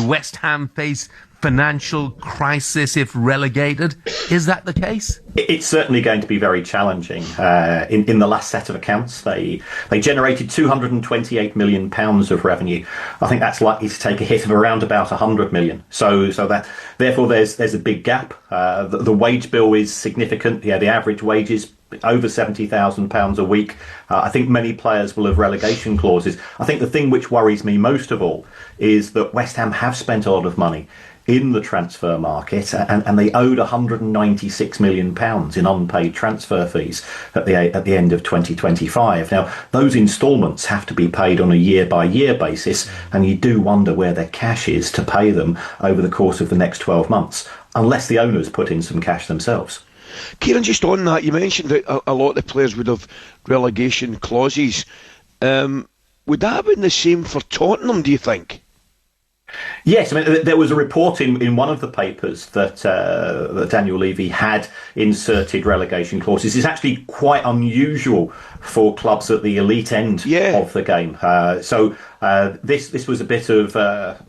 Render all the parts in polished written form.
West Ham face financial crisis if relegated? Is that the case? It's certainly going to be very challenging. In the last set of accounts, they generated £228 million of revenue. I think that's likely to take a hit of around about 100 million. So that therefore there's a big gap. The wage bill is significant. Yeah, the average wage is over £70,000 a week. I think many players will have relegation clauses. I think the thing which worries me most of all is that West Ham have spent a lot of money in the transfer market, and they owed £196 million in unpaid transfer fees at the end of 2025. Now, those instalments have to be paid on a year-by-year basis, and you do wonder where their cash is to pay them over the course of the next 12 months, unless the owners put in some cash themselves. Kieran, just on that, you mentioned that a lot of the players would have relegation clauses. Would that have been the same for Tottenham, do you think? Yes, I mean, there was a report in one of the papers that Daniel Levy had inserted relegation clauses. It's actually quite unusual for clubs at the elite end of the game. So this was a bit of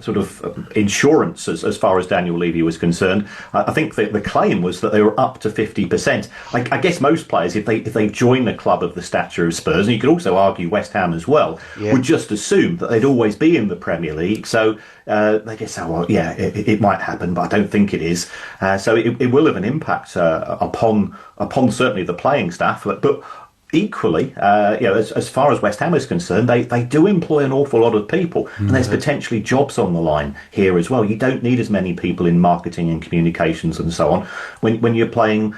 sort of insurance as far as Daniel Levy was concerned. I think the claim was that they were up to 50%. I guess most players, if they join a club of the stature of Spurs, and you could also argue West Ham as well, would just assume that they'd always be in the Premier League. So they just say, well, yeah, it might happen, but I don't think it is. So it will have an impact upon certainly the playing staff, but equally, as far as West Ham is concerned, they do employ an awful lot of people, and there's potentially jobs on the line here as well. You don't need as many people in marketing and communications and so on when you're playing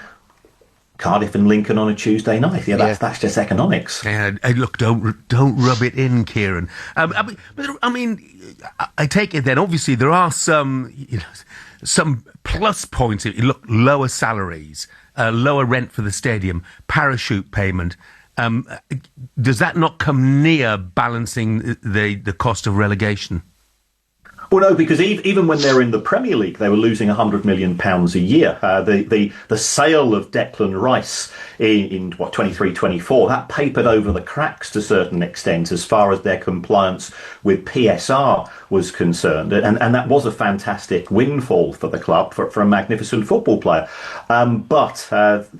Cardiff and Lincoln on a Tuesday night. That's just economics. Yeah, look, don't rub it in, Kieran. I mean, I take it then. Obviously, there are some plus points. Look, lower salaries, lower rent for the stadium, parachute payment. Does that not come near balancing the cost of relegation? Well, no, because even when they were in the Premier League, they were losing £100 million a year. The sale of Declan Rice in 23-24, that papered over the cracks to a certain extent as far as their compliance with PSR was concerned. And that was a fantastic windfall for the club, for a magnificent football player. But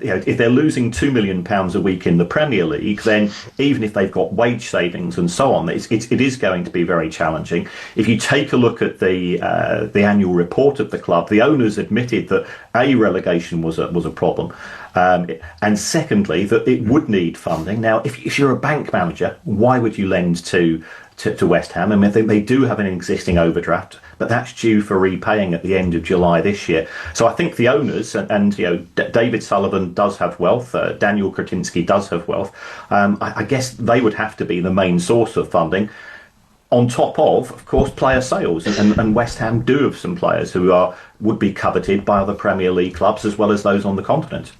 if they're losing £2 million a week in the Premier League, then even if they've got wage savings and so on, it is going to be very challenging. If you take a look at the annual report of the club, the owners admitted that relegation was a problem, and secondly that it would need funding. Now, if you're a bank manager, why would you lend to West Ham? I mean, they do have an existing overdraft, but that's due for repaying at the end of July this year. So I think the owners and David Sullivan does have wealth, Daniel Kretinsky does have wealth. I guess they would have to be the main source of funding, on top of course, player sales. And West Ham do have some players who would be coveted by other Premier League clubs as well as those on the continent.